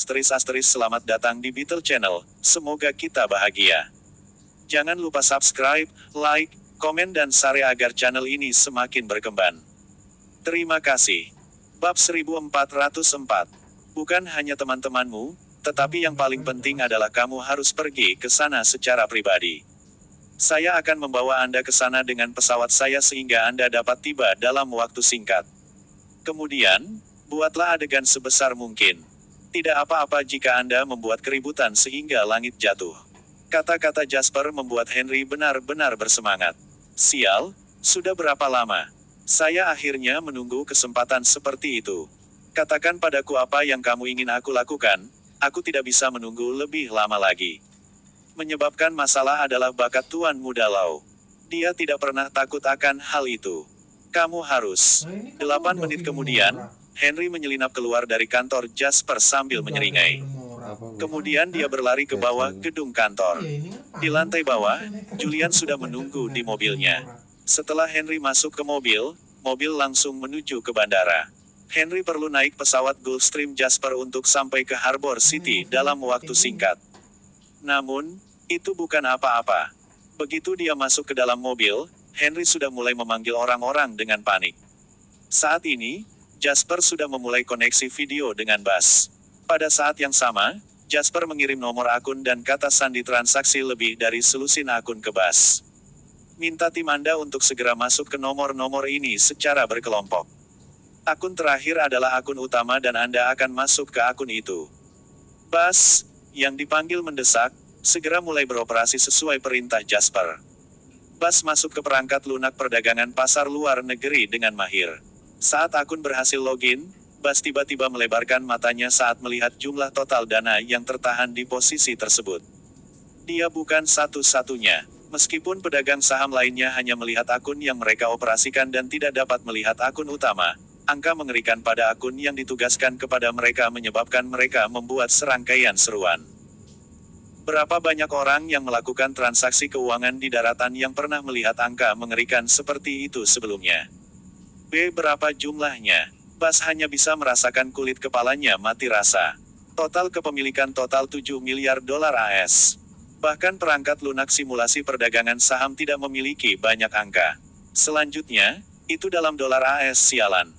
Selamat datang di Beetle Channel, semoga kita bahagia. Jangan lupa subscribe, like, komen dan share agar channel ini semakin berkembang. Terima kasih. Bab 1404. Bukan hanya teman-temanmu, tetapi yang paling penting adalah kamu harus pergi ke sana secara pribadi. Saya akan membawa Anda ke sana dengan pesawat saya sehingga Anda dapat tiba dalam waktu singkat. Kemudian, buatlah adegan sebesar mungkin. Tidak apa-apa jika Anda membuat keributan sehingga langit jatuh. Kata-kata Jasper membuat Henry benar-benar bersemangat. Sial, sudah berapa lama? Saya akhirnya menunggu kesempatan seperti itu. Katakan padaku apa yang kamu ingin aku lakukan, aku tidak bisa menunggu lebih lama lagi. Menyebabkan masalah adalah bakat Tuan Muda Lau. Dia tidak pernah takut akan hal itu. Kamu harus. 8 menit kemudian, Henry menyelinap keluar dari kantor Jasper sambil menyeringai. Kemudian dia berlari ke bawah gedung kantor. Di lantai bawah, Julian sudah menunggu di mobilnya. Setelah Henry masuk ke mobil, mobil langsung menuju ke bandara. Henry perlu naik pesawat Gulfstream Jasper untuk sampai ke Harbor City dalam waktu singkat. Namun, itu bukan apa-apa. Begitu dia masuk ke dalam mobil, Henry sudah mulai memanggil orang-orang dengan panik. Saat ini, Jasper sudah memulai koneksi video dengan Buzz. Pada saat yang sama, Jasper mengirim nomor akun dan kata sandi transaksi lebih dari selusin akun ke Buzz. Minta tim Anda untuk segera masuk ke nomor-nomor ini secara berkelompok. Akun terakhir adalah akun utama dan Anda akan masuk ke akun itu. Buzz, yang dipanggil mendesak, segera mulai beroperasi sesuai perintah Jasper. Buzz masuk ke perangkat lunak perdagangan pasar luar negeri dengan mahir. Saat akun berhasil login, Buzz tiba-tiba melebarkan matanya saat melihat jumlah total dana yang tertahan di posisi tersebut. Dia bukan satu-satunya. Meskipun pedagang saham lainnya hanya melihat akun yang mereka operasikan dan tidak dapat melihat akun utama, angka mengerikan pada akun yang ditugaskan kepada mereka menyebabkan mereka membuat serangkaian seruan. Berapa banyak orang yang melakukan transaksi keuangan di daratan yang pernah melihat angka mengerikan seperti itu sebelumnya? Berapa jumlahnya? Buzz hanya bisa merasakan kulit kepalanya mati rasa. Total kepemilikan total 7 miliar dolar AS. Bahkan perangkat lunak simulasi perdagangan saham tidak memiliki banyak angka. Selanjutnya, itu dalam dolar AS sialan.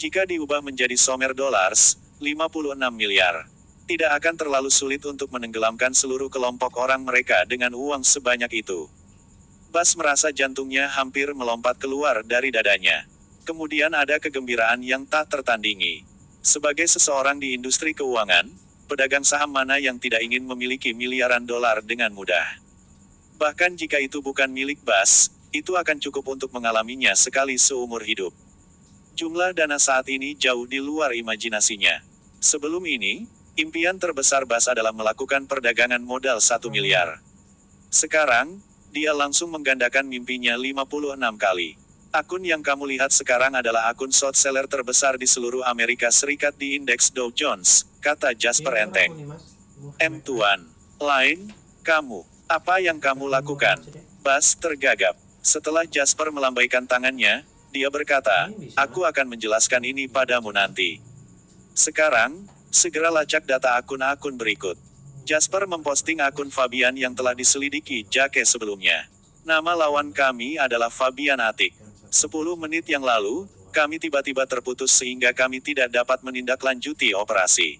Jika diubah menjadi somer dollars, 56 miliar. Tidak akan terlalu sulit untuk menenggelamkan seluruh kelompok orang mereka dengan uang sebanyak itu. Buzz merasa jantungnya hampir melompat keluar dari dadanya. Kemudian ada kegembiraan yang tak tertandingi. Sebagai seseorang di industri keuangan, pedagang saham mana yang tidak ingin memiliki miliaran dolar dengan mudah? Bahkan jika itu bukan milik Buzz, itu akan cukup untuk mengalaminya sekali seumur hidup. Jumlah dana saat ini jauh di luar imajinasinya. Sebelum ini, impian terbesar Buzz adalah melakukan perdagangan modal 1 miliar. Sekarang, dia langsung menggandakan mimpinya 56 kali. Akun yang kamu lihat sekarang adalah akun short seller terbesar di seluruh Amerika Serikat di indeks Dow Jones, kata Jasper enteng. Tuan. Lain, kamu. Apa yang kamu lakukan? Buzz tergagap. Setelah Jasper melambaikan tangannya, dia berkata, aku akan menjelaskan ini padamu nanti. Sekarang, segera lacak data akun-akun berikut. Jasper memposting akun Fabian yang telah diselidiki Jake sebelumnya. Nama lawan kami adalah Fabian Atik. 10 menit yang lalu, kami tiba-tiba terputus sehingga kami tidak dapat menindaklanjuti operasi.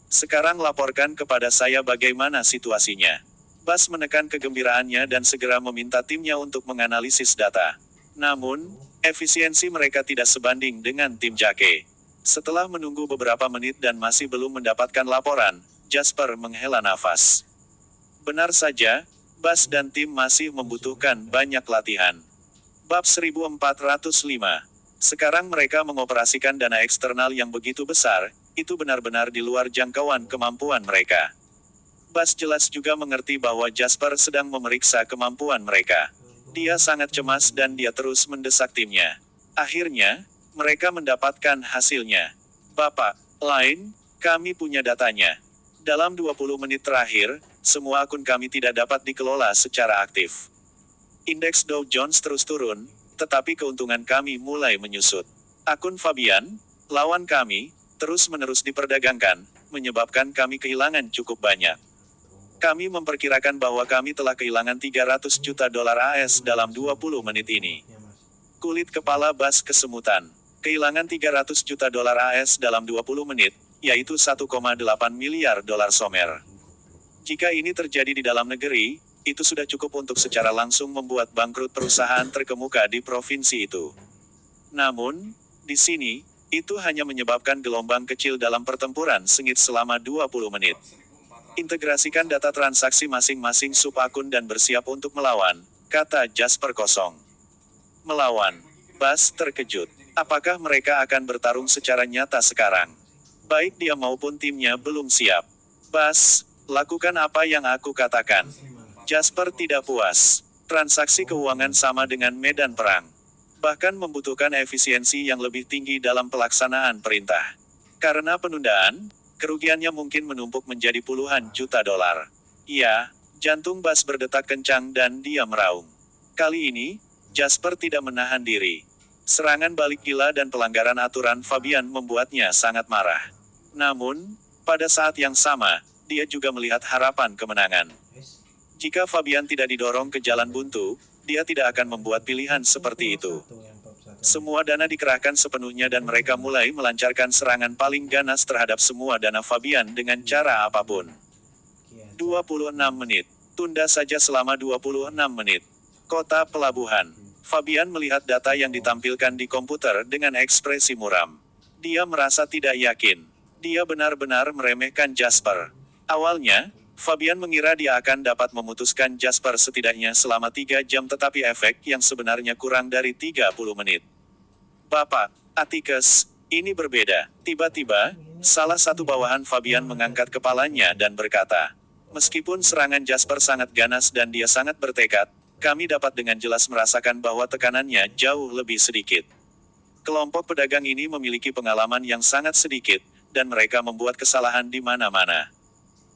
Sekarang laporkan kepada saya bagaimana situasinya. Buzz menekan kegembiraannya dan segera meminta timnya untuk menganalisis data. Namun, efisiensi mereka tidak sebanding dengan tim Jake. Setelah menunggu beberapa menit dan masih belum mendapatkan laporan, Jasper menghela nafas. Benar saja, Buzz dan tim masih membutuhkan banyak latihan. Bab 1405. Sekarang mereka mengoperasikan dana eksternal yang begitu besar, itu benar-benar di luar jangkauan kemampuan mereka. Buzz jelas juga mengerti bahwa Jasper sedang memeriksa kemampuan mereka. Dia sangat cemas dan dia terus mendesak timnya. Akhirnya, mereka mendapatkan hasilnya. Bapak, lain, kami punya datanya. Dalam 20 menit terakhir, semua akun kami tidak dapat dikelola secara aktif. Indeks Dow Jones terus turun, tetapi keuntungan kami mulai menyusut. Akun Fabian, lawan kami, terus-menerus diperdagangkan, menyebabkan kami kehilangan cukup banyak. Kami memperkirakan bahwa kami telah kehilangan 300 juta dolar AS dalam 20 menit ini. Kulit kepala Bas kesemutan. Kehilangan 300 juta dolar AS dalam 20 menit, yaitu 1,8 miliar dolar somer. Jika ini terjadi di dalam negeri, itu sudah cukup untuk secara langsung membuat bangkrut perusahaan terkemuka di provinsi itu. Namun, di sini, itu hanya menyebabkan gelombang kecil dalam pertempuran sengit selama 20 menit. Integrasikan data transaksi masing-masing subakun dan bersiap untuk melawan, kata Jasper kosong. Melawan. Bas terkejut. Apakah mereka akan bertarung secara nyata sekarang? Baik dia maupun timnya belum siap. Bas, lakukan apa yang aku katakan. Jasper tidak puas. Transaksi keuangan sama dengan medan perang. Bahkan membutuhkan efisiensi yang lebih tinggi dalam pelaksanaan perintah. Karena penundaan, kerugiannya mungkin menumpuk menjadi puluhan juta dolar. Iya, jantung Bas berdetak kencang dan dia meraung. Kali ini, Jasper tidak menahan diri. Serangan balik gila dan pelanggaran aturan Fabian membuatnya sangat marah. Namun, pada saat yang sama, dia juga melihat harapan kemenangan. Jika Fabian tidak didorong ke jalan buntu, dia tidak akan membuat pilihan seperti itu. Semua dana dikerahkan sepenuhnya dan mereka mulai melancarkan serangan paling ganas terhadap semua dana Fabian dengan cara apapun. 26 menit. Tunda saja selama 26 menit. Kota pelabuhan. Fabian melihat data yang ditampilkan di komputer dengan ekspresi muram. Dia merasa tidak yakin. Dia benar-benar meremehkan Jasper. Awalnya, Fabian mengira dia akan dapat memutuskan Jasper setidaknya selama 3 jam tetapi efek yang sebenarnya kurang dari 30 menit. Bapak, Atticus, ini berbeda. Tiba-tiba, salah satu bawahan Fabian mengangkat kepalanya dan berkata, meskipun serangan Jasper sangat ganas dan dia sangat bertekad, kami dapat dengan jelas merasakan bahwa tekanannya jauh lebih sedikit. Kelompok pedagang ini memiliki pengalaman yang sangat sedikit, dan mereka membuat kesalahan di mana-mana.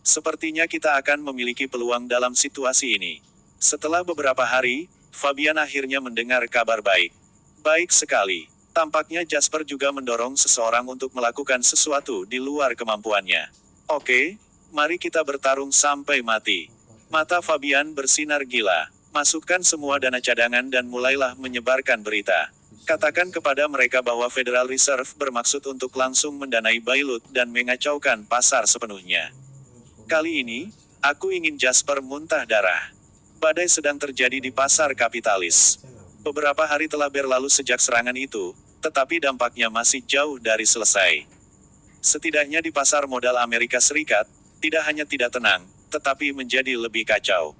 Sepertinya kita akan memiliki peluang dalam situasi ini. Setelah beberapa hari, Fabian akhirnya mendengar kabar baik. Baik sekali. Tampaknya Jasper juga mendorong seseorang untuk melakukan sesuatu di luar kemampuannya. Oke, mari kita bertarung sampai mati. Mata Fabian bersinar gila. Masukkan semua dana cadangan dan mulailah menyebarkan berita. Katakan kepada mereka bahwa Federal Reserve bermaksud untuk langsung mendanai Bailut dan mengacaukan pasar sepenuhnya. Kali ini, aku ingin Jasper muntah darah. Badai sedang terjadi di pasar kapitalis. Beberapa hari telah berlalu sejak serangan itu, tetapi dampaknya masih jauh dari selesai. Setidaknya di pasar modal Amerika Serikat, tidak hanya tidak tenang, tetapi menjadi lebih kacau.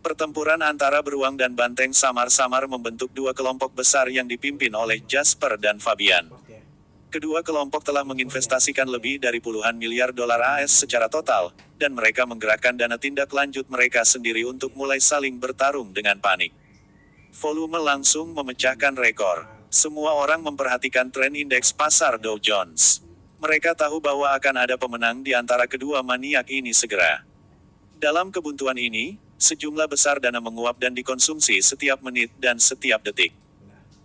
Pertempuran antara beruang dan banteng samar-samar membentuk dua kelompok besar yang dipimpin oleh Jasper dan Fabian. Kedua kelompok telah menginvestasikan lebih dari puluhan miliar dolar AS secara total, dan mereka menggerakkan dana tindak lanjut mereka sendiri untuk mulai saling bertarung dengan panik. Volume langsung memecahkan rekor. Semua orang memperhatikan tren indeks pasar Dow Jones. Mereka tahu bahwa akan ada pemenang di antara kedua maniak ini segera. Dalam kebuntuan ini, sejumlah besar dana menguap dan dikonsumsi setiap menit dan setiap detik.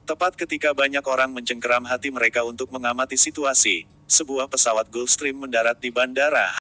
Tepat ketika banyak orang mencengkeram hati mereka untuk mengamati situasi, sebuah pesawat Gulfstream mendarat di bandara